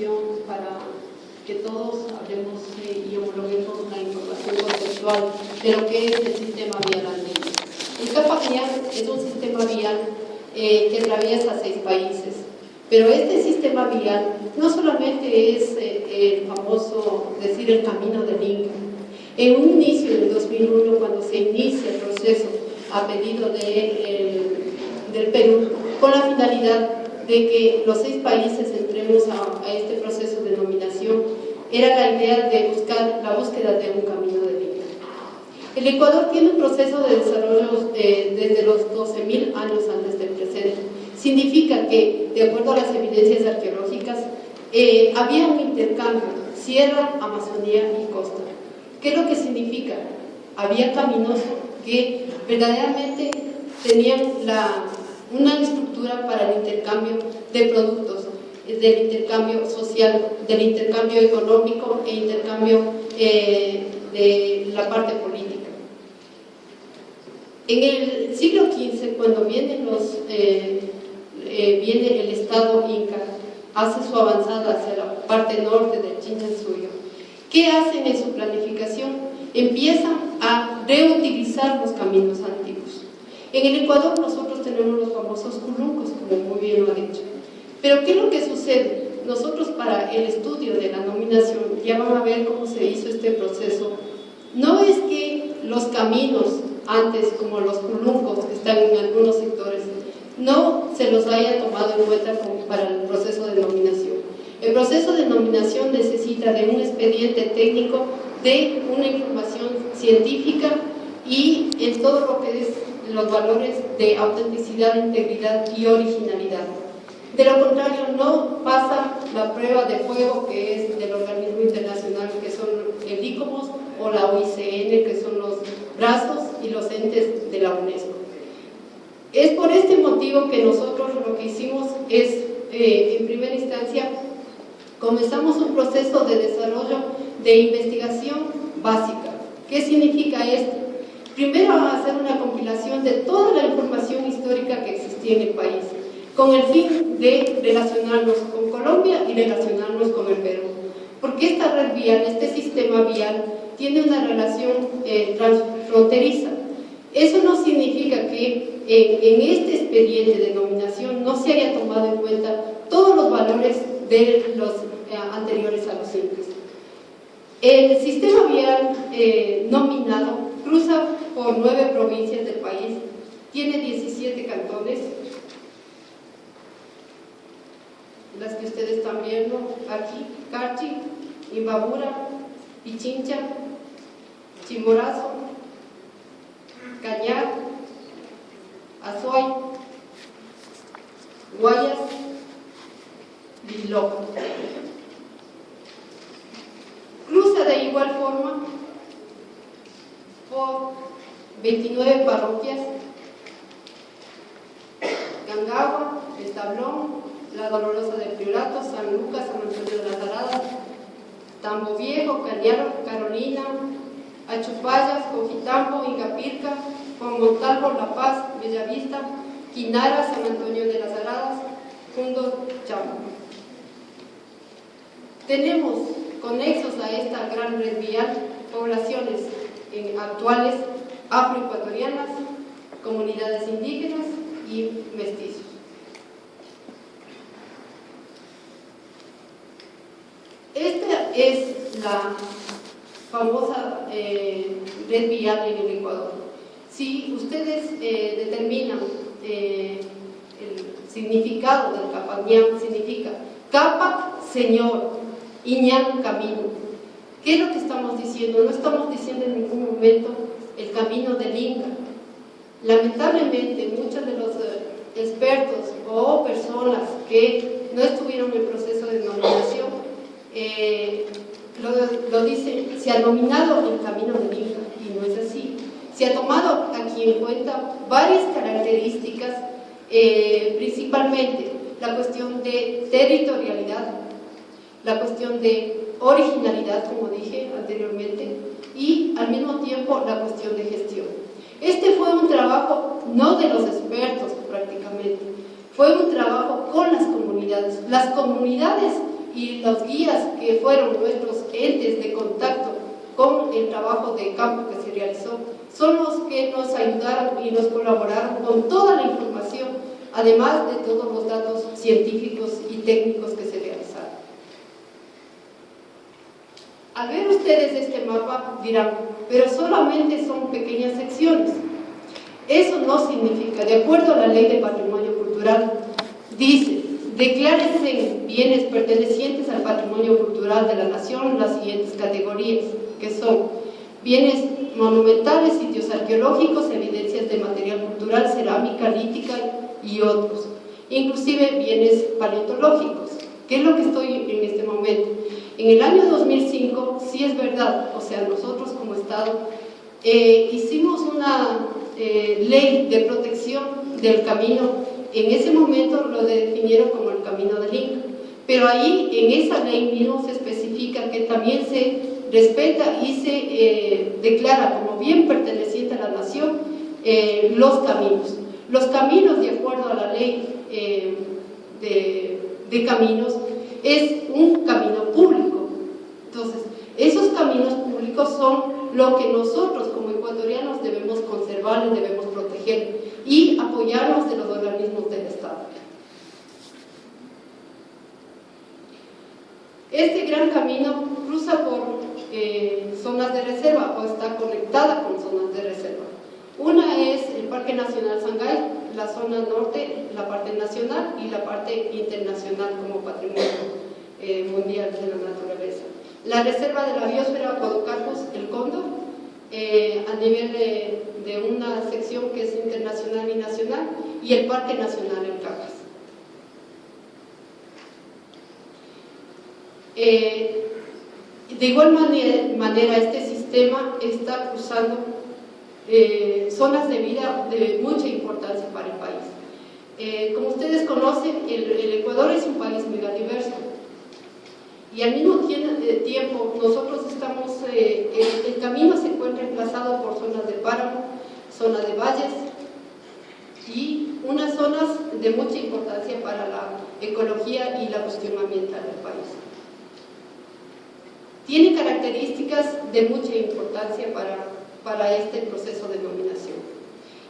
presentación para que todos hablemos y homologuemos la información conceptual de lo que es el sistema vial andino. El CAPAC vial es un sistema vial que atraviesa 6 países, pero este sistema vial no solamente es el famoso, decir, el camino del Inca. En un inicio, en el 2001, cuando se inicia el proceso a pedido del Perú, con la finalidad de que los 6 países entremos a este proceso de nominación, era la idea de buscar la búsqueda de un camino del Inca. El Ecuador tiene un proceso de desarrollo desde los 12.000 años antes del presente. Significa que, de acuerdo a las evidencias arqueológicas, había un intercambio, sierra, Amazonía y costa. ¿Qué es lo que significa? Había caminos que verdaderamente tenían una estructura para el intercambio de productos, del intercambio social, del intercambio económico e intercambio de la parte política. En el siglo XV, cuando viene el Estado Inca, hace su avanzada hacia la parte norte del Chinchansuyó, ¿qué hacen en su planificación? Empiezan a reutilizar los caminos antiguos. En el Ecuador nosotros tenemos los famosos currucos, como muy bien lo ha dicho. Pero ¿qué es lo que sucede? Nosotros, para el estudio de la nominación, ya van a ver cómo se hizo este proceso. No es que los caminos antes, como los currucos que están en algunos sectores, no se los haya tomado en cuenta para el proceso de nominación. El proceso de nominación necesita de un expediente técnico, de una información científica y en todo lo que es los valores de autenticidad, integridad y originalidad. De lo contrario, no pasa la prueba de fuego, que es del organismo internacional, que son el ICOMOS, o la OICN, que son los brazos y los entes de la UNESCO. Es por este motivo que nosotros lo que hicimos es, en primera instancia, comenzamos un proceso de desarrollo de investigación básica. ¿Qué significa esto? Primero, hacer una compilación de toda la información histórica que existía en el país, con el fin de relacionarnos con Colombia y relacionarnos con el Perú. Porque esta red vial, este sistema vial, tiene una relación transfronteriza. Eso no significa que en este expediente de nominación no se haya tomado en cuenta todos los valores de los anteriores a los incas. El sistema vial nominado cruza por 9 provincias del país, tiene 17 cantones, las que ustedes están viendo aquí: Carchi, Imbabura, Pichincha, Chimborazo, Cañar, Azuay, Guayas, Biloca. Cruza de igual forma por 29 parroquias: Gangagua, Establón, La Dolorosa del Priorato, San Lucas, San Antonio de las Aradas, Tambo Viejo, Cañar, Carolina, Achupayas, Cojitambo, Ingapirca, Juan Montalvo, La Paz, Bellavista, Quinara, San Antonio de las Aradas, Fundo, Chambo. Tenemos conexos a esta gran red vial poblaciones actuales afroecuatorianas, comunidades indígenas y mestizos. Esta es la famosa red vial en el Ecuador. Si ustedes determinan el significado del Capac Ñan, significa Capac, Señor, y Ñan, camino. ¿Qué es lo que estamos diciendo? No estamos diciendo en ningún momento el camino del Inca. Lamentablemente, muchos de los expertos o personas que no estuvieron en el proceso de nominación lo dicen: se ha nominado el camino del Inca, y no es así. Se ha tomado aquí en cuenta varias características, principalmente la cuestión de territorialidad, la cuestión de originalidad, como dije anteriormente, y al mismo tiempo la cuestión de gestión. Este fue un trabajo no de los expertos prácticamente, fue un trabajo con las comunidades. Las comunidades y los guías que fueron nuestros entes de contacto con el trabajo de campo que se realizó, son los que nos ayudaron y nos colaboraron con toda la información, además de todos los datos científicos y técnicos que se realizaron. Al ver ustedes este mapa dirán, pero solamente son pequeñas secciones. Eso no significa, de acuerdo a la Ley de Patrimonio Cultural, dice: declárense bienes pertenecientes al patrimonio cultural de la nación las siguientes categorías, que son bienes monumentales, sitios arqueológicos, evidencias de material cultural, cerámica, lítica y otros, inclusive bienes paleontológicos. ¿Qué es lo que estoy en este momento? En el año 2005, sí es verdad, o sea, nosotros como Estado hicimos una ley de protección del camino. En ese momento lo definieron como el Camino del Inca, pero ahí en esa ley mismo se especifica que también se respeta y se declara como bien perteneciente a la nación los caminos. Los caminos, de acuerdo a la ley de caminos, es un camino público. Entonces, esos caminos públicos son lo que nosotros como ecuatorianos debemos conservar y debemos proteger y apoyarnos de los organismos del Estado. Este gran camino cruza por zonas de reserva o está conectada con zonas de reserva. Una es el Parque Nacional Sangay, la zona norte, la parte nacional, y la parte internacional como patrimonio mundial de la naturaleza. La reserva de la biosfera Cotocarpus, el Cóndor, a nivel de una sección que es internacional y nacional, y el Parque Nacional El Cajas. De igual manera, este sistema está cruzando zonas de vida de mucha importancia para el país. Como ustedes conocen, el Ecuador es un país megadiverso, y al mismo tiempo nosotros estamos, el camino se encuentra emplazado por zonas de páramo, zonas de valles y unas zonas de mucha importancia para la ecología y la cuestión ambiental del país. Tiene características de mucha importancia para este proceso de nominación.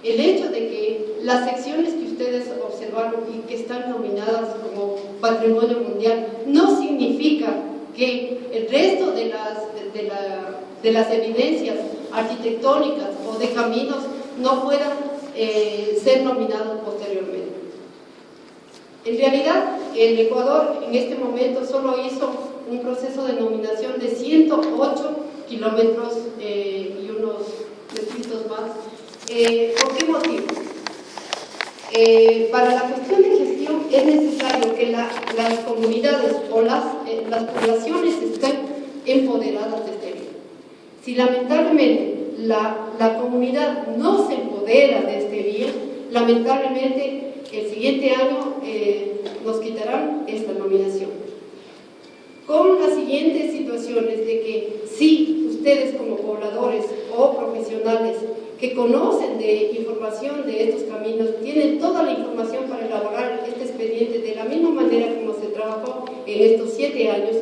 El hecho de que las secciones que ustedes observaron y que están nominadas como Patrimonio Mundial no significa que el resto de las evidencias arquitectónicas o de caminos no puedan ser nominados posteriormente. En realidad, el Ecuador en este momento solo hizo un proceso de nominación de 108 kilómetros y unos metritos más. ¿Por qué motivo? Para la cuestión de gestión es necesario que las comunidades o las poblaciones estén empoderadas de este bien. Si lamentablemente la comunidad no se empodera de este bien, lamentablemente el siguiente año nos quitarán esta nominación. Con las siguientes situaciones de que si ustedes como pobladores o profesionales que conocen de información de estos caminos, tienen toda la información para elaborar este expediente de la misma manera como se trabajó en estos 7 años,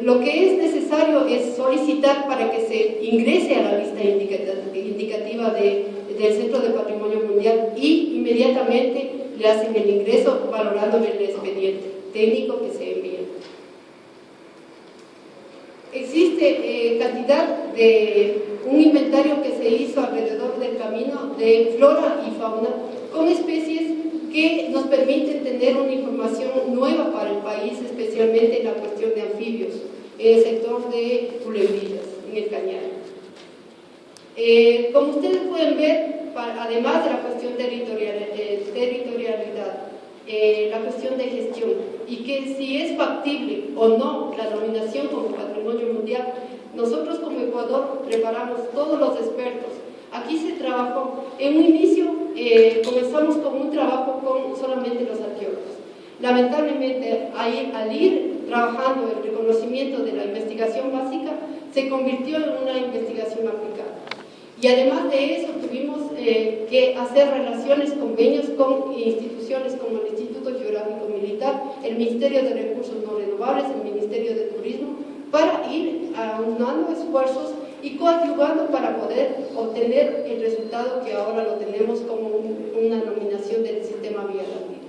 lo que es necesario es solicitar para que se ingrese a la lista indicativa del Centro de Patrimonio Mundial, y inmediatamente le hacen el ingreso valorando el expediente técnico que se envía. Existe cantidad de un inventario que se hizo alrededor del camino de flora y fauna con especies que nos permiten tener una información nueva para el país, especialmente en la cuestión de anfibios, en el sector de culebrillas, en el cañar. Como ustedes pueden ver, además de la cuestión territorialidad, la cuestión de gestión, y que si es factible o no la nominación como Patrimonio Mundial, nosotros como Ecuador preparamos todos los expertos. Aquí se trabajó, en un inicio comenzamos con un trabajo con solamente los arqueólogos. Lamentablemente, al ir trabajando el reconocimiento de la investigación básica, se convirtió en una investigación aplicada. Y además de eso tuvimos que hacer relaciones, convenios con instituciones como el Instituto Geográfico Militar el Ministerio de Recursos No Renovables, el Ministerio de Turismo, para ir aunando esfuerzos y coadyuvando para poder obtener el resultado que ahora lo tenemos como una nominación del sistema vial andino.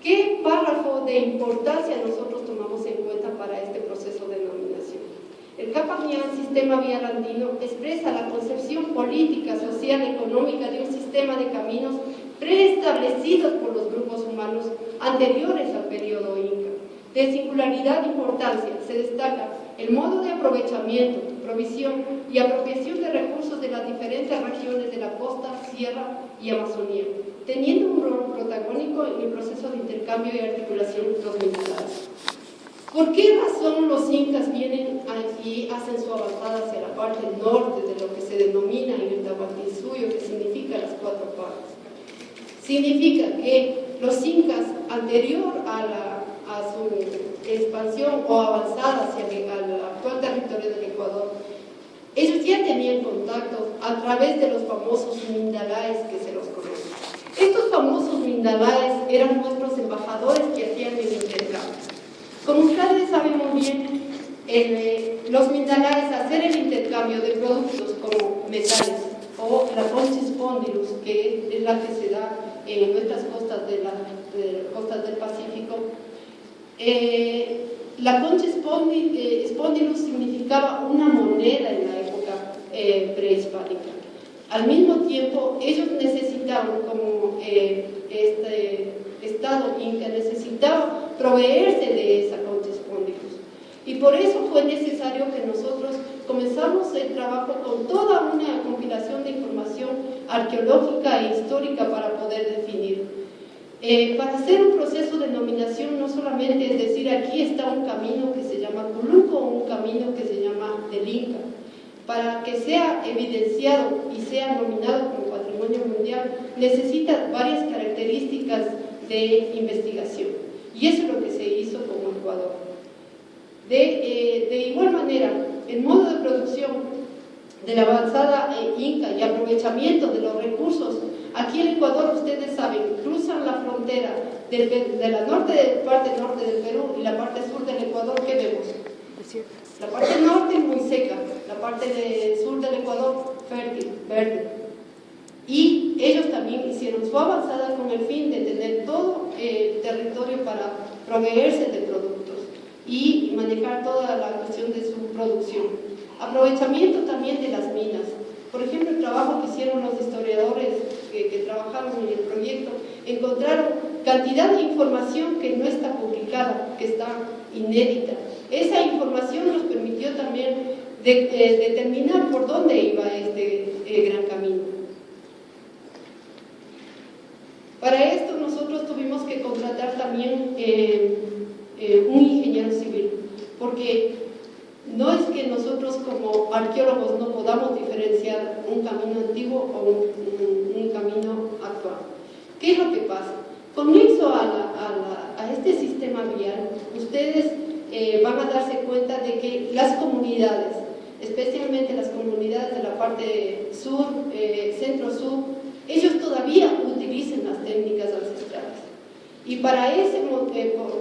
¿Qué párrafo de importancia nosotros tomamos en cuenta para este proceso de nominación? El Capacñán Sistema Vial Andino expresa la concepción política, social, económica de un sistema de caminos preestablecidos por los grupos humanos anteriores al periodo Inca. De singularidad e importancia se destaca el modo de aprovechamiento, provisión y apropiación de recursos de las diferentes regiones de la costa, sierra y Amazonía, teniendo un rol protagónico en el proceso de intercambio y articulación de los minerales. ¿Por qué razón los incas vienen y hacen su avanzada hacia la parte norte de lo que se denomina en el Tahuantinsuyo, que significa las cuatro partes? Significa que los incas, anterior a su expansión o avanzada hacia el actual territorio del Ecuador, ellos ya tenían contacto a través de los famosos mindalaes que se los conoce. Estos famosos mindalaes eran nuestros embajadores que hacían el intercambio. Como ustedes saben muy bien, los mindalaes, hacer el intercambio de productos como metales o la concha spondylus, que es la que se da en nuestras costas, costas del Pacífico. La concha spondylus significaba una moneda en la época prehispánica. Al mismo tiempo, ellos necesitaban, como este Estado inca necesitaba proveerse de esa concha spondylus. Y por eso fue necesario que nosotros comenzamos el trabajo con toda una compilación de información arqueológica e histórica para poder definir. Para hacer un proceso de nominación no solamente es decir aquí está un camino que se llama Culuco o un camino que se llama del Inca. Para que sea evidenciado y sea nominado como patrimonio mundial necesita varias características de investigación, y eso es lo que se hizo con Ecuador. De igual manera, el modo de producción de la avanzada Inca y aprovechamiento de los recursos, aquí en Ecuador, ustedes saben, cruzan la frontera de la parte norte del Perú y la parte sur del Ecuador. ¿Qué vemos? La parte norte muy seca, la parte sur del Ecuador fértil, verde. Y ellos también hicieron su avanzada con el fin de tener todo el territorio para proveerse de productos y manejar toda la cuestión de su producción. Aprovechamiento también de las minas. Por ejemplo, el trabajo que hicieron los historiadores que trabajaron en el proyecto, encontraron cantidad de información que no está publicada, que está inédita. Esa información nos permitió también determinar por dónde iba este gran camino. Para esto nosotros tuvimos que contratar también un ingeniero civil, porque no es que nosotros como arqueólogos no podamos diferenciar un camino antiguo o un camino actual. ¿Qué es lo que pasa? Comienzo a este sistema vial, ustedes van a darse cuenta de que las comunidades, especialmente las comunidades de la parte sur, centro-sur, ellos todavía utilizan las técnicas ancestrales. Y para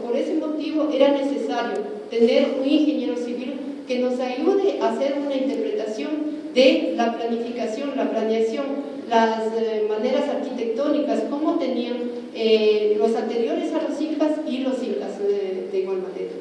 por ese motivo era necesario tener un ingeniero civil que nos ayude a hacer una interpretación de la planificación, la planeación, las maneras arquitectónicas, cómo tenían los anteriores a los incas y los incas de igual manera.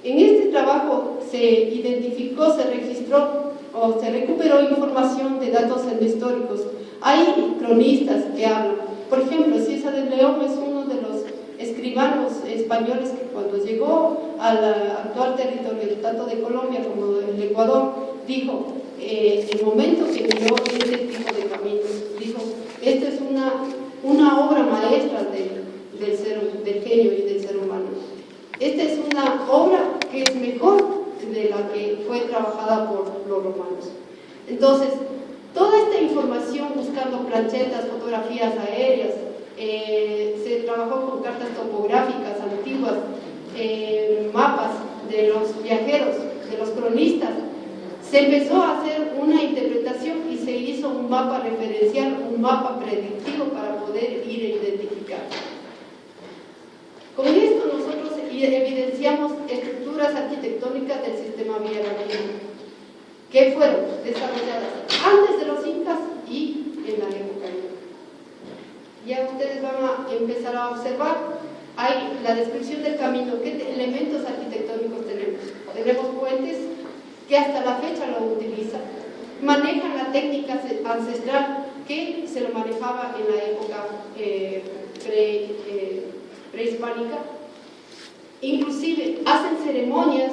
En este trabajo se identificó, se registró o se recuperó información de datos históricos. Hay cronistas que hablan. Por ejemplo, Ciesa de León es uno de los escribanos españoles que cuando llegó al actual territorio, tanto de Colombia como del Ecuador, dijo, el momento que vio este tipo de caminos, dijo, esta es una obra maestra del genio y del ser humano. Esta es una obra que es mejor de la que fue trabajada por los romanos. Entonces, toda esta información buscando planchetas, fotografías aéreas, se trabajó con cartas topográficas antiguas, mapas de los viajeros, de los cronistas. Se empezó a hacer una interpretación y se hizo un mapa referencial, un mapa predictivo para poder ir a identificar. evidenciamos estructuras arquitectónicas del sistema vial andino, que fueron desarrolladas antes de los incas y en la época inca. Ya ustedes van a empezar a observar, hay la descripción del camino, qué elementos arquitectónicos tenemos. Tenemos puentes que hasta la fecha lo utilizan, manejan la técnica ancestral que se lo manejaba en la época prehispánica. Inclusive hacen ceremonias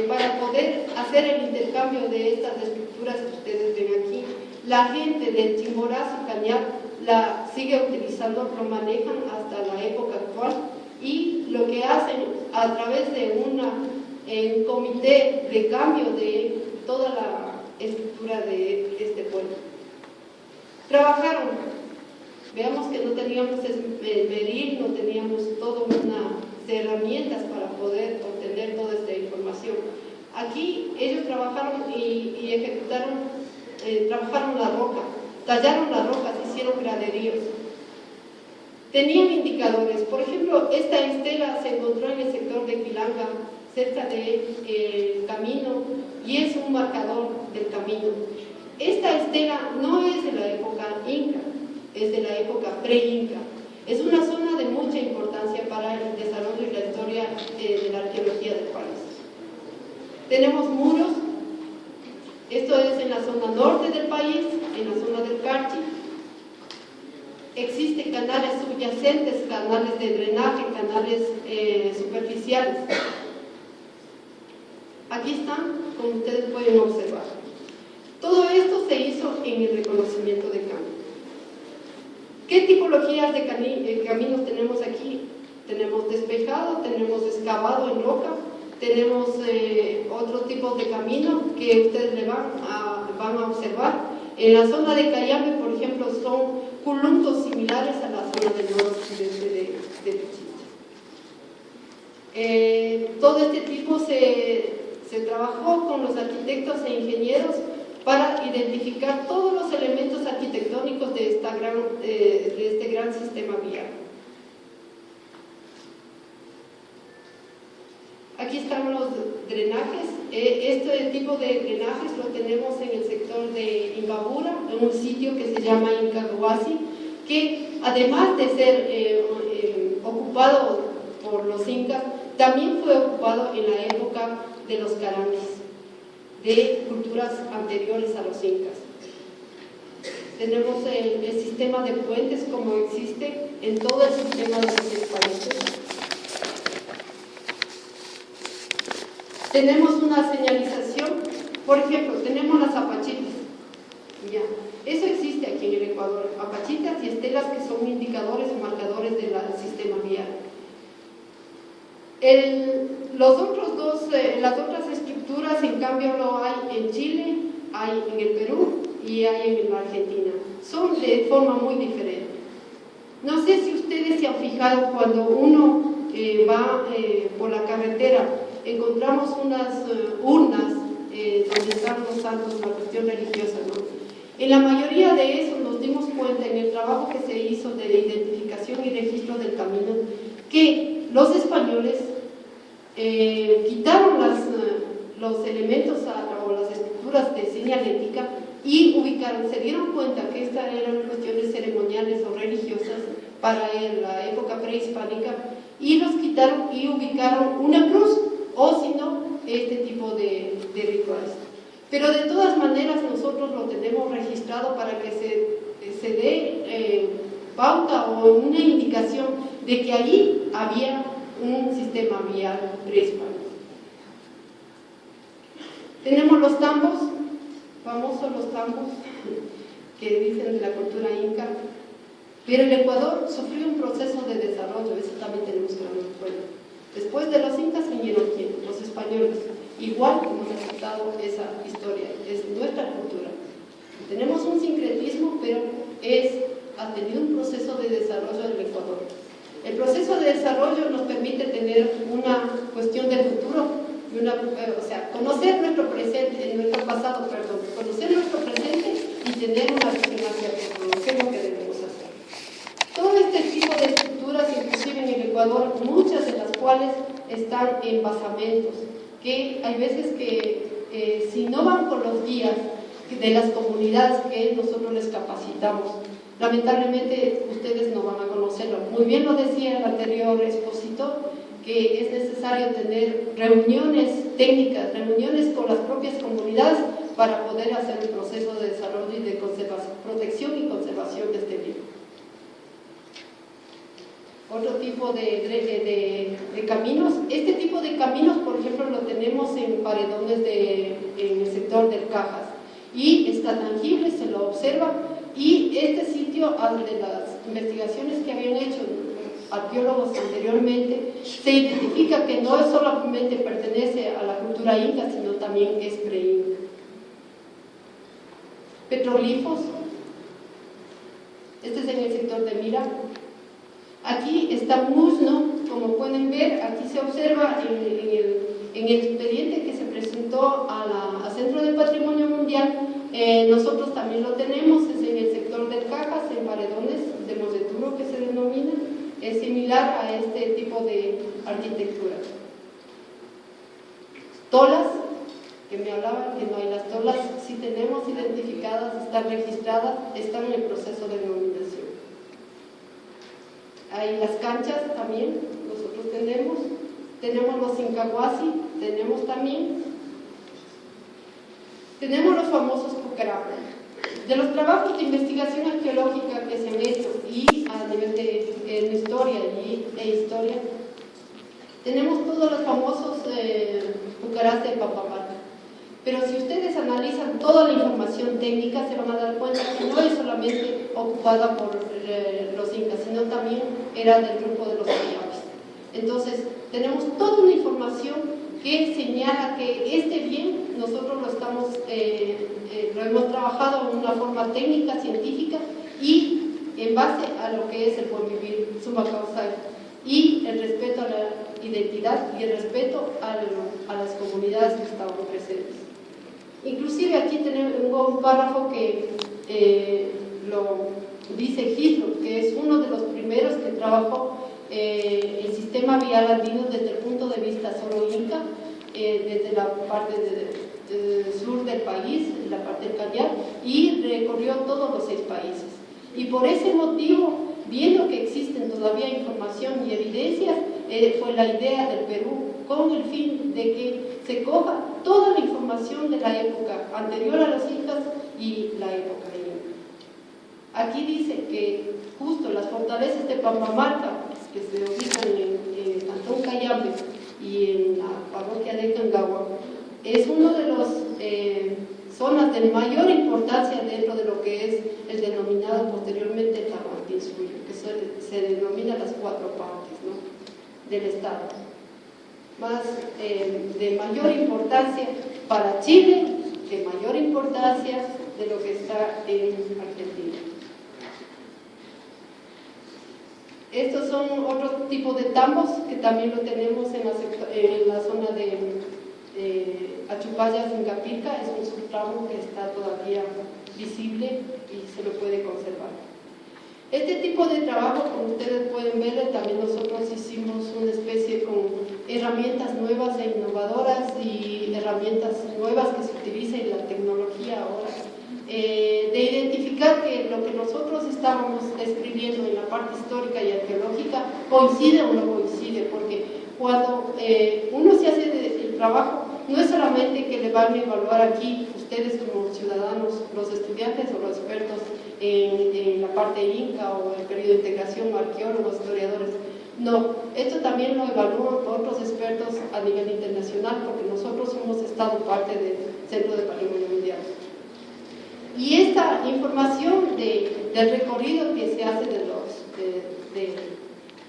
para poder hacer el intercambio de estas estructuras que ustedes ven aquí. La gente del Chimborazo y Cañar la sigue utilizando, lo manejan hasta la época actual, y lo que hacen a través de un comité de cambio de toda la estructura de este pueblo. Trabajaron, veamos que no teníamos medir, no teníamos toda una de herramientas para poder obtener toda esta información. Aquí ellos trabajaron y ejecutaron, trabajaron la roca, tallaron las rocas, hicieron graderíos. Tenían indicadores, por ejemplo, esta estela se encontró en el sector de Quilanga, cerca del camino, y es un marcador del camino. Esta estela no es de la época inca, es de la época pre-inca. Es una zona de mucha importancia para el desarrollo y la historia de la arqueología del país. Tenemos muros, esto es en la zona norte del país, en la zona del Carchi. Existen canales subyacentes, canales de drenaje, canales superficiales. Aquí están, como ustedes pueden observar. Todo esto se hizo en el reconocimiento de camino. ¿Qué tipologías de caminos tenemos aquí? Tenemos despejado, tenemos excavado en roca, tenemos otro tipo de camino que ustedes le van a observar. En la zona de Cayambe, por ejemplo, son culuntos similares a la zona del noroccidente de Pichincha. Todo este tipo se trabajó con los arquitectos e ingenieros para identificar todos los elementos arquitectónicos de este gran sistema vial. Aquí están los drenajes. Este tipo de drenajes lo tenemos en el sector de Imbabura, en un sitio que se llama Incahuasi, que además de ser ocupado por los incas, también fue ocupado en la época de los caranguis, de culturas anteriores a los incas. Tenemos el sistema de puentes como existe en todo el sistema de los países. Tenemos una señalización, por ejemplo, tenemos las apachitas. Ya. Eso existe aquí en el Ecuador, apachitas y estelas que son indicadores o marcadores del sistema vial. Las otras estructuras, en cambio, lo hay en Chile, hay en el Perú y hay en la Argentina. Son de forma muy diferente. No sé si ustedes se han fijado cuando uno va por la carretera, encontramos unas urnas donde están los santos, la cuestión religiosa, ¿no? En la mayoría de eso nos dimos cuenta en el trabajo que se hizo de identificación y registro del camino que los españoles quitaron los elementos o las estructuras de señalética y ubicaron, se dieron cuenta que estas eran cuestiones ceremoniales o religiosas para la época prehispánica, y los quitaron y ubicaron una cruz, o si no, este tipo de rituales. Pero de todas maneras nosotros lo tenemos registrado para que se dé pauta o una indicación de que allí había un sistema vial prehispánico. Tenemos los tambos, famosos los tambos que dicen de la cultura inca, pero el Ecuador sufrió un proceso de desarrollo, eso también tenemos que darnos cuenta. Después de los incas vinieron los españoles, igual hemos aceptado esa historia, es nuestra cultura. Tenemos un sincretismo, pero ha tenido un proceso de desarrollo del Ecuador. El proceso de desarrollo nos permite tener una cuestión de futuro, conocer nuestro pasado, conocer nuestro presente y tener una visión hacia el futuro, que es lo que debemos hacer. Todo este tipo de estructuras, inclusive en el Ecuador, muchas de las cuales en basamentos, que hay veces que si no van con los guías de las comunidades que nosotros les capacitamos, lamentablemente ustedes no van a conocerlo. Muy bien lo decía el anterior expositor, que es necesario tener reuniones técnicas, reuniones con las propias comunidades para poder hacer un proceso de desarrollo y de protección y conservación de este libro. Otro tipo de caminos, este tipo de caminos, por ejemplo, lo tenemos en paredones en el sector del Cajas, y está tangible, se lo observa, y este sitio, de las investigaciones que habían hecho arqueólogos anteriormente, se identifica que no solamente pertenece a la cultura inca, sino también es pre-inca. Petroglifos, este es en el sector de Mira. Aquí está Musno, como pueden ver, aquí se observa en el expediente que se presentó al Centro de Patrimonio Mundial. Nosotros también lo tenemos, es en el sector del Cajas, en paredones de Moseturo que se denomina. Es similar a este tipo de arquitectura. Tolas, que me hablaban que no hay, las tolas sí tenemos identificadas, están registradas, están en el proceso de denominación. Hay las canchas también, nosotros tenemos los incahuasi, tenemos también, tenemos los famosos pucará. De los trabajos de investigación arqueológica que se han hecho y a nivel de historia e historia, tenemos todos los famosos pucarás de Papapaca. Pero si ustedes analizan toda la información técnica, se van a dar cuenta que no es solamente ocupada por los incas, sino también era del grupo de los ayabes. Entonces, tenemos toda una información que señala que este bien nosotros lo hemos trabajado en una forma técnica, científica y en base a lo que es el buen vivir sumacausal y el respeto a la identidad y el respeto a las comunidades que estaban presentes. Inclusive aquí tenemos un párrafo que lo dice Hislop, que es uno de los primeros que trabajó el sistema vial andino desde el punto de vista solo inca, desde la parte del sur del país, la parte del Callao, y recorrió todos los 6 países. Y por ese motivo, viendo que existen todavía información y evidencias, fue la idea del Perú, con el fin de que se coja toda la información de la época anterior a los incas y la época inca. Aquí dice que justo las fortalezas de Pampamarca, que se ubican en Cantón Cayambe y en la parroquia de Cangagua, es uno de las zonas de mayor importancia dentro de lo que es el denominado posteriormente Tahuantinsuyo, que se denomina las 4 partes, ¿no?, del Estado. Más de mayor importancia para Chile, de mayor importancia de lo que está en Argentina. Estos son otro tipo de tambos que también lo tenemos en la zona de Achupallas, en Capilca. Es un subtramo que está todavía visible y se lo puede conservar. Este tipo de trabajo, como ustedes pueden ver, también nosotros hicimos una especie con herramientas nuevas e innovadoras y herramientas nuevas que se utilizan en la tecnología ahora, de identificar que lo que nosotros estábamos escribiendo en la parte histórica y arqueológica coincide o no coincide, porque cuando uno se hace el trabajo, no es solamente que le van a evaluar aquí ustedes como ciudadanos, los estudiantes o los expertos en la parte inca o el periodo de integración, arqueólogos, historiadores. No, esto también lo evalúan otros expertos a nivel internacional, porque nosotros hemos estado parte del Centro de Patrimonio Mundial. Y esta información del recorrido que se hace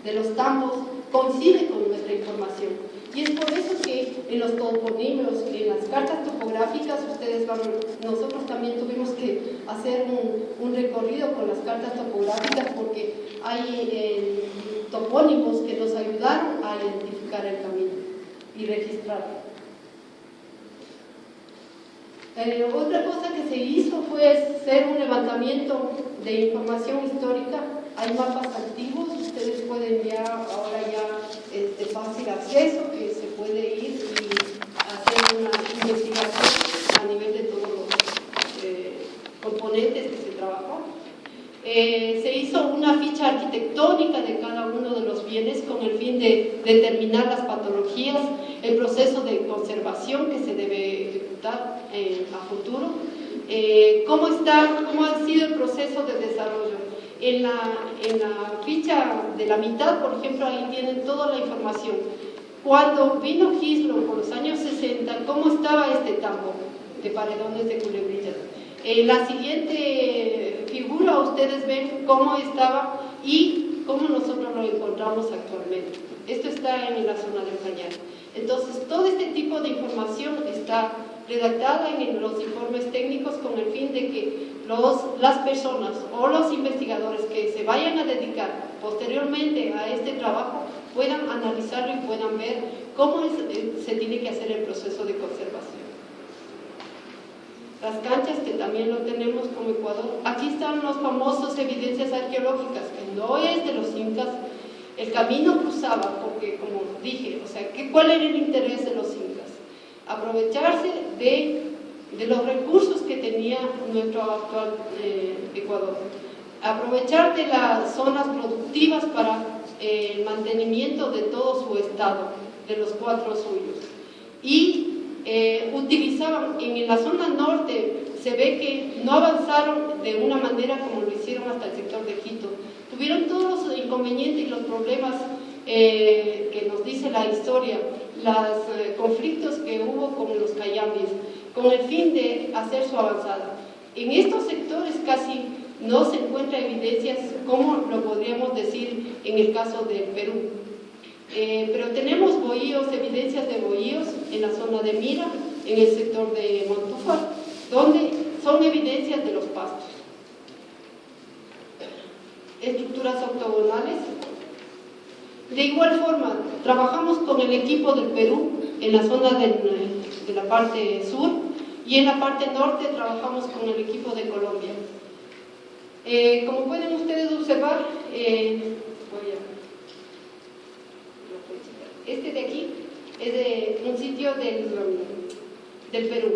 de los tambos coincide con nuestra información. Y es por eso que en los toponimios, en las cartas topográficas, nosotros también tuvimos que hacer un recorrido con las cartas topográficas, porque hay topónimos que nos ayudaron a identificar el camino y registrarlo. Otra cosa que se hizo fue hacer un levantamiento de información histórica hay mapas antiguos, ustedes pueden ya, ahora ya es de fácil acceso, que se puede ir y hacer una investigación a nivel de todos los componentes que se trabajó. Se hizo una ficha arquitectónica de cada uno de los bienes con el fin de determinar las patologías, el proceso de conservación que se debe ejecutar a futuro, cómo ha sido el proceso de desarrollo. En la ficha de la mitad, por ejemplo, ahí tienen toda la información. Cuando vino Gislon por los años 60, ¿cómo estaba este tambo de paredones de culebrillas? En la siguiente figura ustedes ven cómo estaba y cómo nosotros lo encontramos actualmente. Esto está en la zona del Cañar. Entonces, todo este tipo de información está redactada en los informes técnicos con el fin de que las personas o los investigadores que se vayan a dedicar posteriormente a este trabajo puedan analizarlo y puedan ver cómo se tiene que hacer el proceso de conservación. Las canchas, que también lo tenemos como Ecuador. Aquí están las famosas evidencias arqueológicas, que no es de los incas. El camino cruzaba, porque como dije, o sea, ¿cuál era el interés de los incas? Aprovecharse de los recursos que tenía nuestro actual Ecuador, aprovechar de las zonas productivas para el mantenimiento de todo su estado, de los 4 suyos, y utilizaban en la zona norte. Se ve que no avanzaron de una manera como lo hicieron hasta el sector de Quito. Tuvieron todos los inconvenientes y los problemas que nos dice la historia, los conflictos que hubo con los cayambis, con el fin de hacer su avanzada. En estos sectores casi no se encuentra evidencias, como lo podríamos decir en el caso del Perú. Pero tenemos bohíos, evidencias de bohíos en la zona de Mira, en el sector de Montúfar, donde son evidencias de los pastos. Estructuras octogonales. De igual forma, trabajamos con el equipo del Perú en la zona de la parte sur, y en la parte norte trabajamos con el equipo de Colombia. Como pueden ustedes observar, este de aquí es de un sitio del Perú,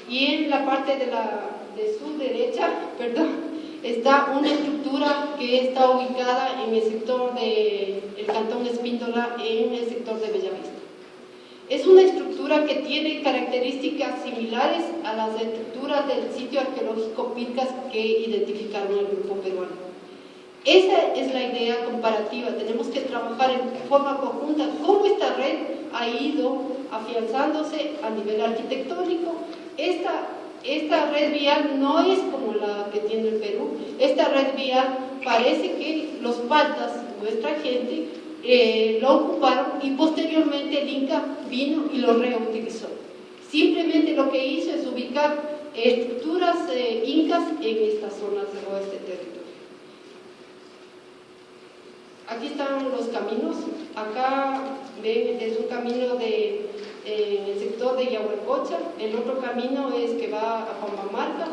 y en la parte de su derecha, está una estructura que está ubicada en el sector del Cantón Espíndola, en el sector de Bellavista. Es una estructura que tiene características similares a las estructuras del sitio arqueológico Pircas que identificaron el grupo peruano. Esa es la idea comparativa. Tenemos que trabajar en forma conjunta cómo esta red ha ido afianzándose a nivel arquitectónico. Esta red vial no es como la que tiene el Perú. Esta red vial parece que los paltas, nuestra gente, lo ocuparon, y posteriormente el Inca vino y lo reutilizó. Simplemente lo que hizo es ubicar estructuras incas en estas zonas o este territorio. Aquí están los caminos. Acá ven, es un camino en el sector de Yahualcocha. El otro camino es que va a Pambamarca.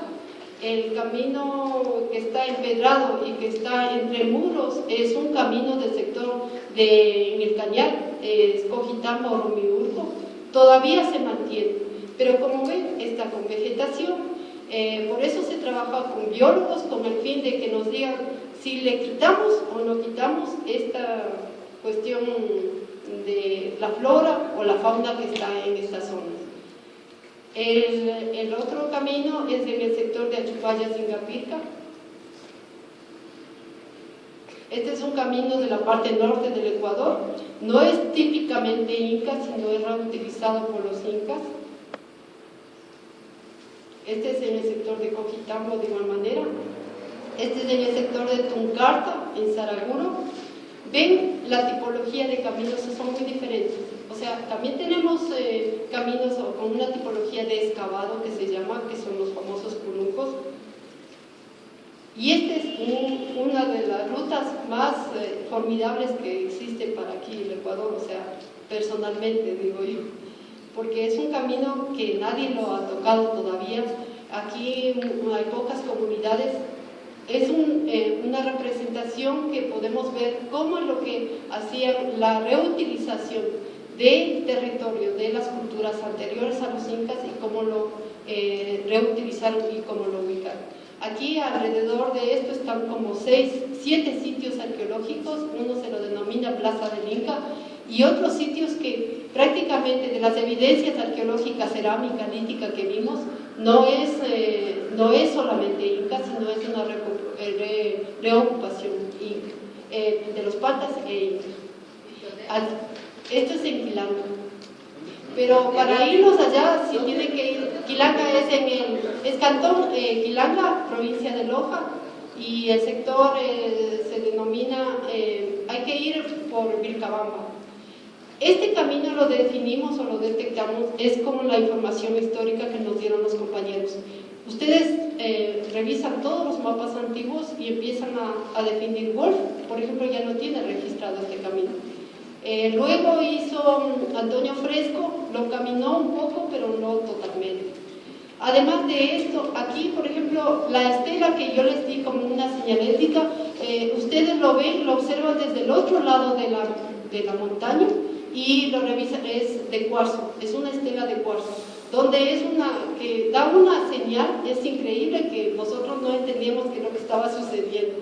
El camino que está empedrado y que está entre muros es un camino del sector en el Cañar, Cojitambo, Rumiurco. Todavía se mantiene, pero como ven, está con vegetación. Por eso se trabaja con biólogos con el fin de que nos digan si le quitamos o no quitamos esta cuestión de la flora o la fauna que está en esta zona. El otro camino es en el sector de Achupaya, Singapirca. Este es un camino de la parte norte del Ecuador. No es típicamente inca, sino es reutilizado por los incas. Este es en el sector de Cojitambo de igual manera. Este es en el sector de Tuncarta, en Saraguro. Ven, la tipología de caminos son muy diferentes. O sea, también tenemos caminos con una tipología de excavado que se llama, que son los famosos curuncos. Y esta es una de las rutas más formidables que existe para aquí en el Ecuador, o sea, personalmente digo yo, porque es un camino que nadie lo ha tocado todavía. Aquí hay pocas comunidades Es una representación que podemos ver cómo es lo que hacían la reutilización del territorio de las culturas anteriores a los incas y cómo lo reutilizaron y cómo lo ubicaron. Aquí alrededor de esto están como 7 sitios arqueológicos, uno se lo denomina Plaza del Inca, y otros sitios que prácticamente de las evidencias arqueológicas cerámica, lítica que vimos, no es solamente Inca, sino es una reocupación Inca, de los patas e Inca. Esto es en Quilanga. Pero para irnos allá, sí tiene que ir. Quilanga es cantón, Quilanga, provincia de Loja, y el sector se denomina, hay que ir por Vilcabamba. Este camino lo definimos o lo detectamos, es como la información histórica que nos dieron los compañeros. Ustedes revisan todos los mapas antiguos y empiezan a definir. Wolf, por ejemplo, ya no tiene registrado este camino. Luego hizo Antonio Fresco, lo caminó un poco, pero no totalmente. Además de esto, aquí, por ejemplo, la estela que yo les di como una señalética, ustedes lo ven, lo observan desde el otro lado de la montaña y lo revisan, es de cuarzo, es una estela de cuarzo, donde que da una señal, es increíble que nosotros no entendíamos qué es lo que estaba sucediendo,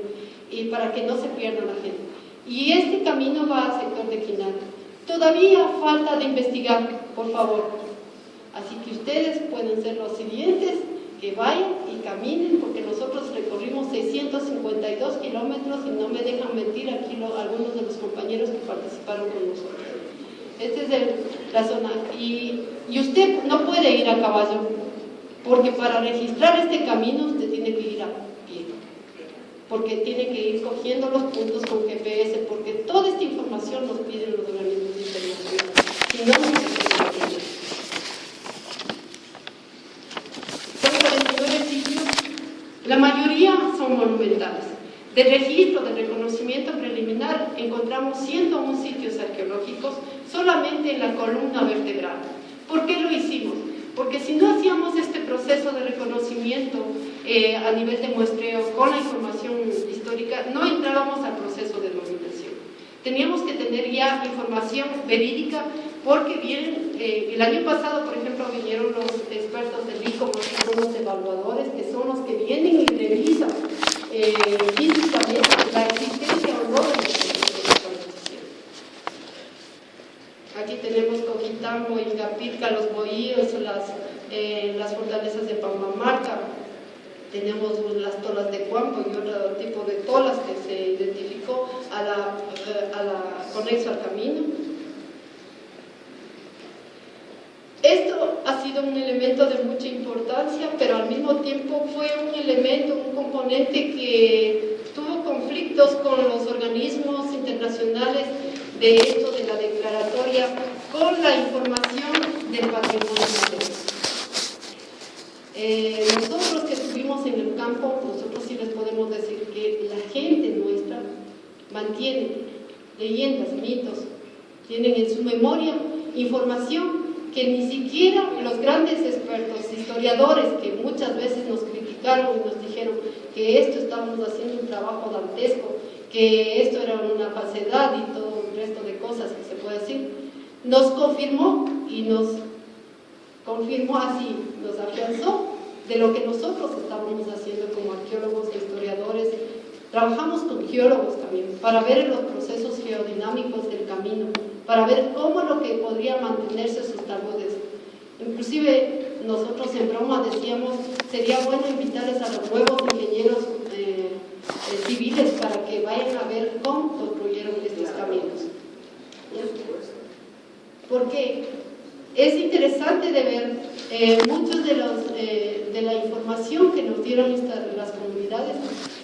y para que no se pierda la gente. Y este camino va al sector de Quilanga. Todavía falta de investigar, por favor. Así que ustedes pueden ser los siguientes que vayan y caminen, porque nosotros recorrimos 652 kilómetros y no me dejan mentir aquí algunos de los compañeros que participaron con nosotros. Esta es la zona. Y usted no puede ir a caballo, porque para registrar este camino usted tiene que ir a pie, porque tiene que ir cogiendo los puntos con GPS, porque toda esta información nos piden los organismos internacionales. Si no, no se puede hacer. Son 49 sitios, la mayoría son monumentales. De registro, de reconocimiento preliminar, encontramos 101 sitios arqueológicos solamente en la columna vertebral. ¿Por qué lo hicimos? Porque si no hacíamos este proceso de reconocimiento a nivel de muestreo con la información histórica, no entrábamos al proceso de nominación. Teníamos que tener ya información verídica, porque vienen, el año pasado, por ejemplo, vinieron los expertos del ICOMOS, que son los evaluadores, que son los que vienen y revisan físicamente la existencia o no de la organización. Aquí tenemos Coquitambo, Ingapirca, los bohíos, las fortalezas de Pambamarca, tenemos las tolas de Cuampo y otro tipo de tolas que se identificó conexo al camino. Esto ha sido un elemento de mucha importancia, pero al mismo tiempo fue un elemento, un componente que tuvo conflictos con los organismos internacionales de esto, de la declaratoria, con la información del patrimonio material. Nosotros que estuvimos en el campo, nosotros sí les podemos decir que la gente nuestra mantiene leyendas, mitos, tienen en su memoria información que ni siquiera los grandes expertos, historiadores, que muchas veces nos criticaron y nos dijeron que esto estábamos haciendo un trabajo dantesco, que esto era una falsedad y todo el resto de cosas que se puede decir, nos confirmó y nos confirmó así, nos afianzó de lo que nosotros estábamos haciendo como arqueólogos e historiadores. Trabajamos con geólogos también para ver los procesos geodinámicos del camino, para ver cómo lo que podría mantenerse sus taludes. Inclusive nosotros en broma decíamos, sería bueno invitarles a los nuevos ingenieros civiles para que vayan a ver cómo construyeron estos caminos. Porque es interesante de ver muchos de la información que nos dieron las comunidades.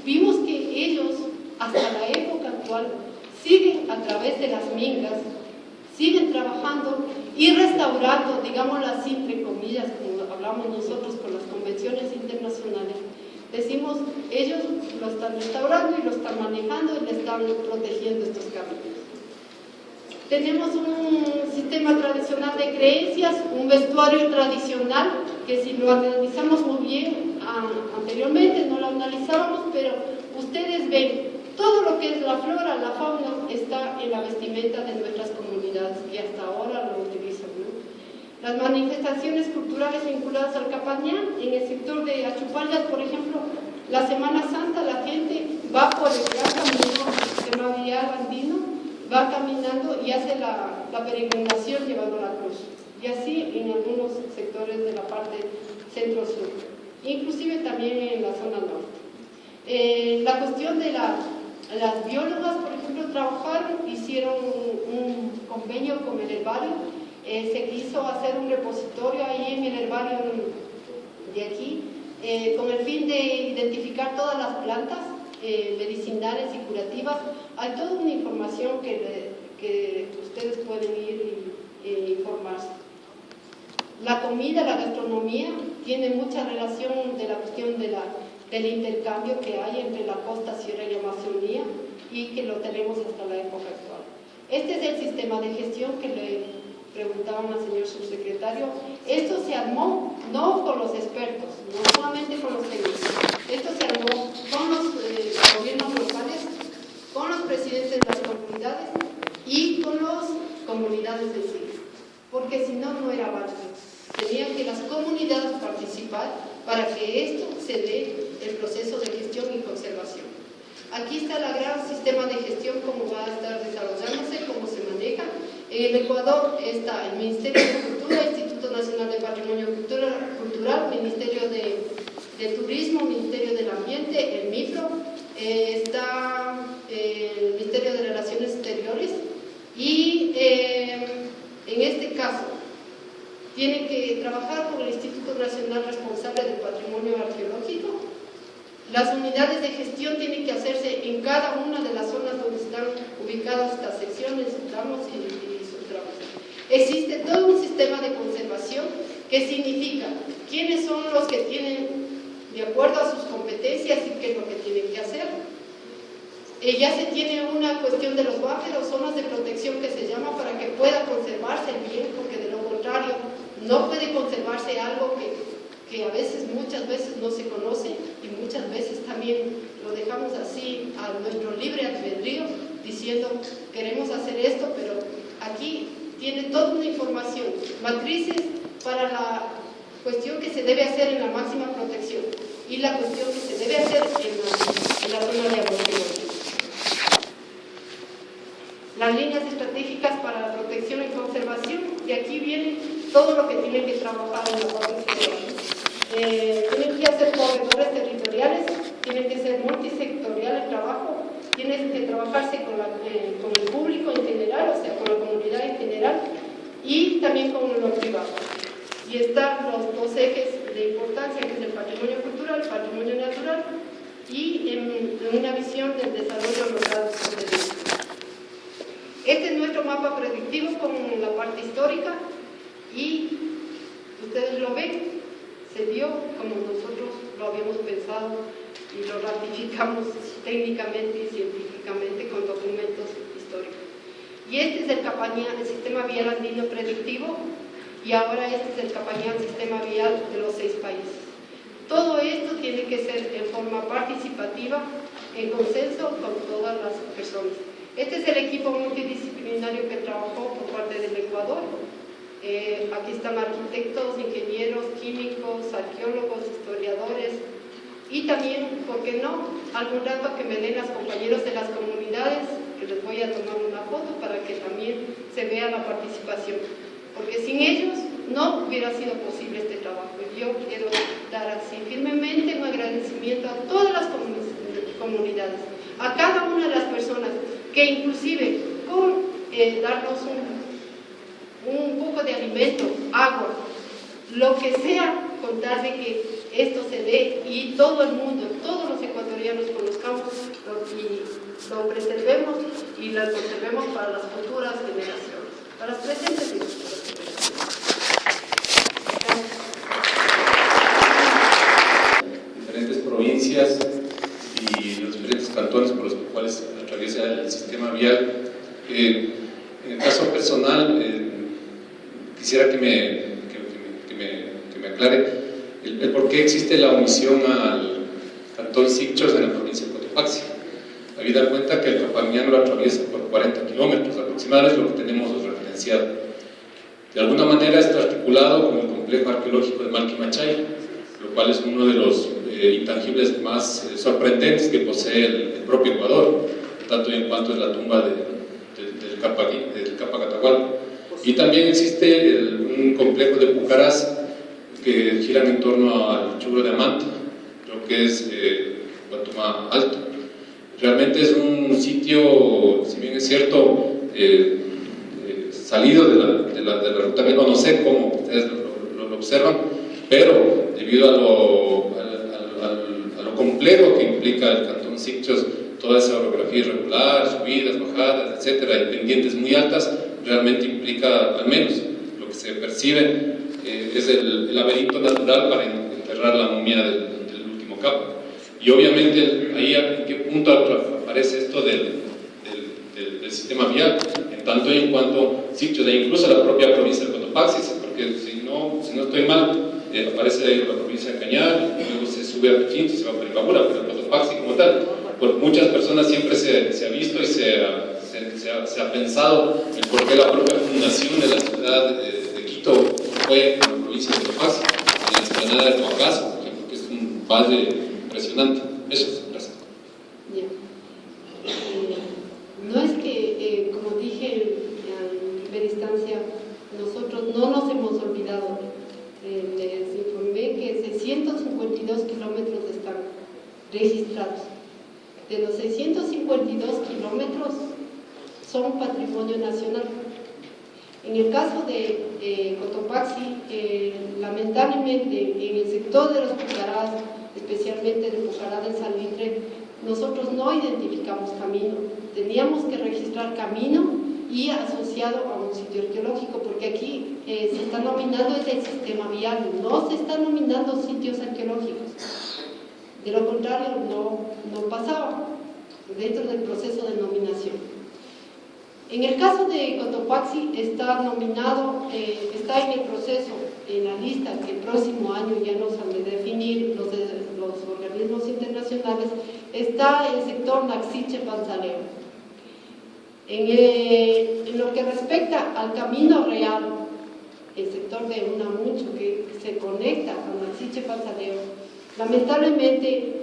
Vimos que ellos, hasta la época actual, siguen a través de las mingas, siguen trabajando y restaurando, digámoslo así, entre comillas, como hablamos nosotros con las convenciones internacionales. Decimos, ellos lo están restaurando y lo están manejando y le están protegiendo estos caminos. Tenemos un sistema tradicional de creencias, un vestuario tradicional, que si lo analizamos muy bien, anteriormente no lo analizábamos, pero ustedes ven, todo lo que es la flora, la fauna, está en la vestimenta de nuestras comunidades, que hasta ahora lo utilizan, ¿no? Las manifestaciones culturales vinculadas al Capañán, en el sector de Achupallas, por ejemplo, la Semana Santa, la gente va por el gran camino, el sistema vial andino, va caminando y hace la peregrinación llevando la cruz. Y así en algunos sectores de la parte centro-sur, inclusive también en la zona norte. La cuestión de las biólogas, por ejemplo, trabajaron, hicieron un convenio con el herbario, se quiso hacer un repositorio ahí en el herbario de aquí, con el fin de identificar todas las plantas medicinales y curativas. Hay toda una información que ustedes pueden ir e informarse. La comida, la gastronomía, tiene mucha relación de la cuestión del intercambio que hay entre la costa, sierra y Amazonía, y que lo tenemos hasta la época actual. Este es el sistema de gestión que le preguntaban al señor subsecretario. Esto se armó no con los expertos, no solamente con los técnicos, esto se armó con los gobiernos locales, con los presidentes de las comunidades y con las comunidades en sí, porque si no, no era válido. Tenían que las comunidades participar para que esto se dé el proceso de gestión y conservación. Aquí está el gran sistema de gestión, cómo va a estar desarrollándose, cómo se maneja. En el Ecuador está el Ministerio de Cultura, Instituto Nacional de Patrimonio Cultural, Ministerio de Turismo, Ministerio del Ambiente, el MIPRO, está el Ministerio de Relaciones Exteriores y en este caso tienen que trabajar con el Instituto Nacional Responsable del Patrimonio Arqueológico. Las unidades de gestión tienen que hacerse en cada una de las zonas donde están ubicadas estas secciones, tramos y subtramos. Existe todo un sistema de conservación que significa quiénes son los que tienen, de acuerdo a sus competencias y qué es lo que tienen que hacer. Ya se tiene una cuestión de los buffer o zonas de protección que se llama para que pueda conservarse el bien, porque de lo contrario no puede conservarse algo que a veces, muchas veces no se conoce y muchas veces también lo dejamos así a nuestro libre albedrío, diciendo queremos hacer esto, pero aquí tiene toda una información, matrices para la cuestión que se debe hacer en la máxima protección y la cuestión que se debe hacer en la zona de amortiguación. Las líneas estratégicas para la protección y conservación, y aquí viene todo lo que tienen que trabajar en la parte sectorial. Tienen que hacer corredores territoriales, tienen que ser multisectorial el trabajo, tienen que trabajarse con el público en general, o sea, con la comunidad en general, y también con lo privado. Y están los dos ejes de importancia, que es el patrimonio cultural, el patrimonio natural, y en una visión del desarrollo local sostenible. Este es nuestro mapa predictivo con la parte histórica, y ustedes lo ven, se dio como nosotros lo habíamos pensado y lo ratificamos técnicamente y científicamente con documentos históricos. Y este es el sistema vial andino predictivo, y ahora este es el Capañán sistema vial de los 6 países. Todo esto tiene que ser en forma participativa, en consenso con todas las personas. Este es el equipo multidisciplinario que trabajó por parte del Ecuador. Aquí están arquitectos, ingenieros, químicos, arqueólogos, historiadores y también, ¿por qué no?, algún dato que me den los compañeros de las comunidades, que les voy a tomar una foto para que también se vea la participación, porque sin ellos no hubiera sido posible este trabajo. Yo quiero dar así firmemente un agradecimiento a todas las comunidades, a cada una de las personas que inclusive con darnos un poco de alimento, agua, lo que sea, con tal de que esto se dé y todo el mundo, todos los ecuatorianos conozcamos y lo preservemos y lo conservemos para las futuras generaciones, para las presentes y futuras generaciones. Diferentes provincias y los diferentes cantones por los cuales atraviesa el sistema vial. En el caso personal, quisiera que me aclare el por qué existe la omisión al cantón Sicchos en la provincia de Cotopaxi. Habida cuenta que el Capañán lo atraviesa por 40 kilómetros aproximadamente, es lo que tenemos referenciado. De alguna manera está articulado con el complejo arqueológico de Malquimachay, lo cual es uno de los intangibles más sorprendentes que posee el propio Ecuador, tanto en cuanto es la tumba del Capa Catagual. Y también existe un complejo de pucarás que giran en torno al Chugro de Amanta, lo que es Guatuma Alto. Realmente es un sitio, si bien es cierto, salido de la ruta, no sé cómo ustedes lo observan, pero debido a lo complejo que implica el cantón Sicchos, toda esa orografía irregular, subidas, bajadas, etcétera, y pendientes muy altas, realmente implica, al menos lo que se percibe, es el laberinto natural para enterrar la momia del último Capa. Y obviamente ahí en qué punto aparece esto del sistema vial, en tanto y en cuanto Sicchos, e incluso la propia provincia de Cotopaxi, porque si no estoy mal, aparece ahí la provincia de Cañar, luego se sube a Pichincha y se va para Imbabura, pero Cotopaxi como tal, por muchas personas siempre se ha visto y se ha pensado en por qué la propia fundación de la ciudad de Quito fue en la provincia de Cotopaxi, en la explanada de Toacaso, que es un valle impresionante. Eso es, gracias. No es que, como dije en primera instancia, nosotros no nos hemos olvidado. Les informé que 652 kilómetros están registrados. De los 652 kilómetros son patrimonio nacional. En el caso de Cotopaxi, lamentablemente en el sector de los pucarás, especialmente de Pucará del Salitre, nosotros no identificamos camino. Teníamos que registrar camino y asociado a un sitio arqueológico, porque aquí se está nominando el sistema vial, no se están nominando sitios arqueológicos. De lo contrario, no pasaba dentro del proceso de nominación. En el caso de Cotopaxi está nominado, está en el proceso, en la lista que el próximo año ya nos han de definir los organismos internacionales, está el sector Naxiche-Panzaleo. En lo que respecta al camino real, el sector de Unamucho que se conecta con Naxiche-Panzaleo, lamentablemente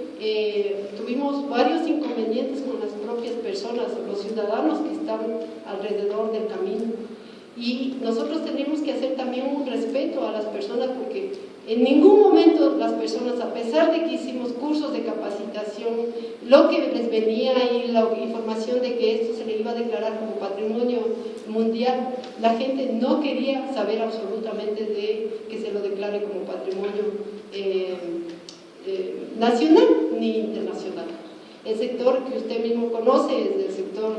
tuvimos varios inconvenientes con las propias personas, los ciudadanos que están alrededor del camino, y nosotros tenemos que hacer también un respeto a las personas, porque en ningún momento las personas, a pesar de que hicimos cursos de capacitación, lo que les venía y la información de que esto se le iba a declarar como patrimonio mundial, la gente no quería saber absolutamente de que se lo declare como patrimonio nacional ni internacional. El sector que usted mismo conoce es el sector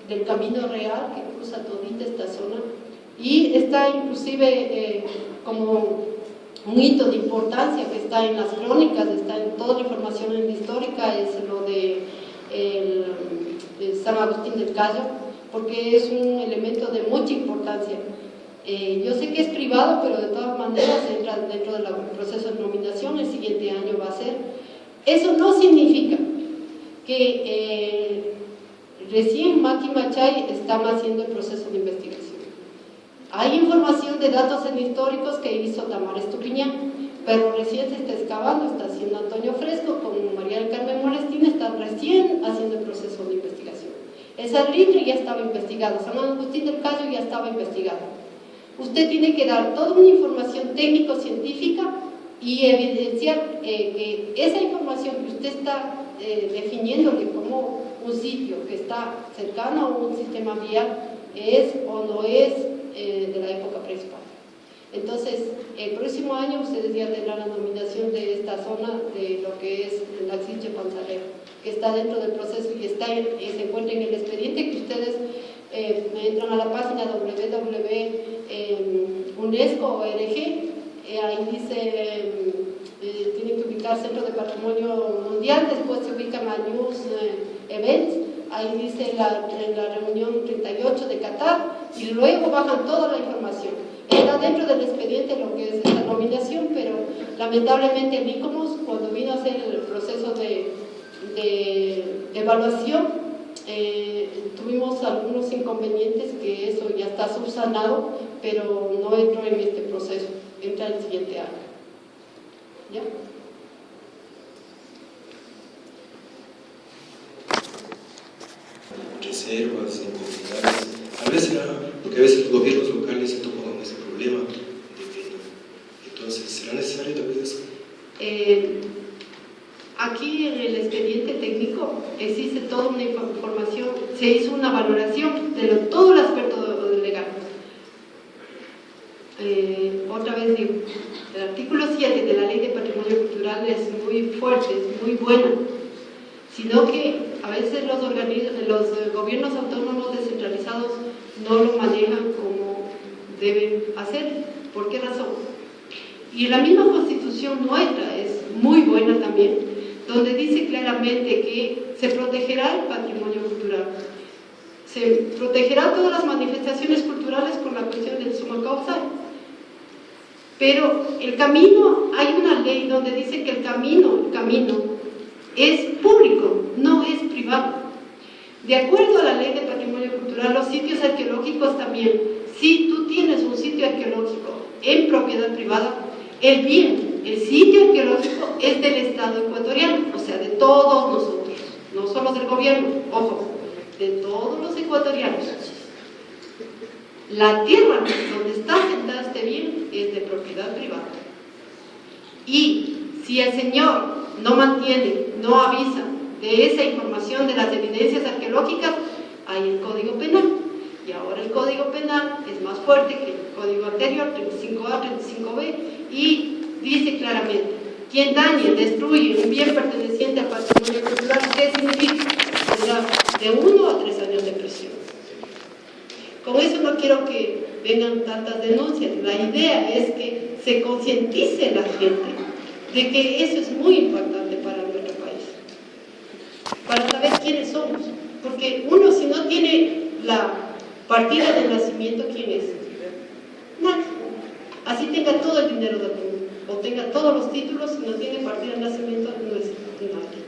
del Camino Real, que cruza todita esta zona, y está inclusive como un hito de importancia que está en las crónicas, está en toda la información histórica, es lo de San Agustín del Cayo, porque es un elemento de mucha importancia. Yo sé que es privado, pero de todas maneras entra dentro del proceso de nominación, el siguiente año va a ser. Eso no significa que recién Malquimachay estaba haciendo el proceso de investigación. Hay información de datos históricos que hizo Tamara Estupiñán, pero recién se está excavando, está haciendo Antonio Fresco con María del Carmen Molestina, están recién haciendo el proceso de investigación. El Salitre ya estaba investigado, San Agustín del Cayo ya estaba investigado. Usted tiene que dar toda una información técnico-científica y evidenciar que esa información que usted está definiéndole como un sitio que está cercano a un sistema vial es o no es de la época prehispánica. Entonces, el próximo año ustedes ya tendrán la nominación de esta zona de lo que es el Naxiche-Panzaleo, que está dentro del proceso y se encuentra en el expediente que ustedes entran a la página www.unesco.org, ahí dice, tienen que ubicar Centro de Patrimonio Mundial, después se ubican a News Events, ahí dice en la reunión 38 de Qatar, y luego bajan toda la información. Está dentro del expediente lo que es esta nominación, pero lamentablemente en ICOMOS, cuando vino a hacer el proceso de evaluación, tuvimos algunos inconvenientes, que eso ya está subsanado, pero no entró en este proceso, entra en el siguiente año. ¿Ya? Reservas, inconformidades, tal vez será porque a veces los gobiernos locales se topan con ese problema de que entonces será necesario tal vez eso. Aquí en el expediente técnico existe toda una información, se hizo una valoración de todo el aspecto legal. Otra vez digo, el artículo 7 de la Ley de Patrimonio Cultural es muy fuerte, es muy buena, sino que a veces los gobiernos autónomos descentralizados no lo manejan como deben hacer. ¿Por qué razón? Y la misma Constitución nuestra es muy buena también, donde dice claramente que se protegerá el patrimonio cultural, se protegerá todas las manifestaciones culturales con la cuestión del summa causa, pero el camino, hay una ley donde dice que el camino es público, no es privado. De acuerdo a la Ley de Patrimonio Cultural, los sitios arqueológicos también, si tú tienes un sitio arqueológico en propiedad privada, el bien, el sitio arqueológico es del Estado ecuatoriano, o sea, de todos nosotros, no solo del gobierno, ojo, de todos los ecuatorianos. La tierra donde está sentada este bien es de propiedad privada. Y si el señor no mantiene, no avisa de esa información de las evidencias arqueológicas, hay el Código Penal. Y ahora el Código Penal es más fuerte que el Código anterior, 35A, 35B, y dice claramente: quien dañe, destruye un bien perteneciente al patrimonio cultural, ¿qué significa? Tendrá de 1 a 3 años de prisión. Con eso no quiero que vengan tantas denuncias. La idea es que se concientice la gente de que eso es muy importante para nuestro país, para saber quiénes somos, porque uno, si no tiene la partida de nacimiento, ¿quién es? Nadie. Así tenga todo el dinero del mundo, o tenga todos los títulos, si no tiene partida de nacimiento, no es nadie.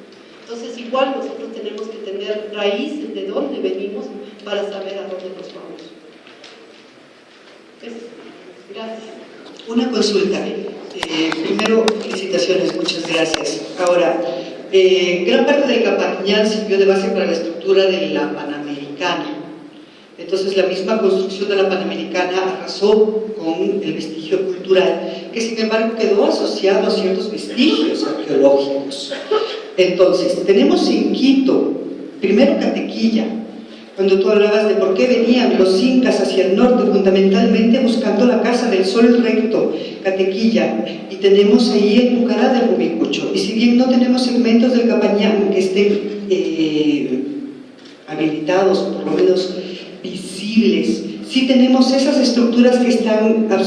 Entonces, igual nosotros tenemos que tener raíces de dónde venimos para saber a dónde nos vamos. Gracias. Una consulta. Primero, felicitaciones, muchas gracias. Ahora, gran parte del Campañán sirvió de base para la estructura de la Panamericana. Entonces, la misma construcción de la Panamericana arrasó con el vestigio cultural, que sin embargo quedó asociado a ciertos vestigios arqueológicos. Entonces, tenemos en Quito, primero Catequilla, cuando tú hablabas de por qué venían los incas hacia el norte, fundamentalmente buscando la Casa del Sol Recto, Catequilla, y tenemos ahí el Pucará de Rumicucho. Y si bien no tenemos segmentos del Campañán que estén habilitados, por lo menos visibles, sí tenemos esas estructuras que están absolutamente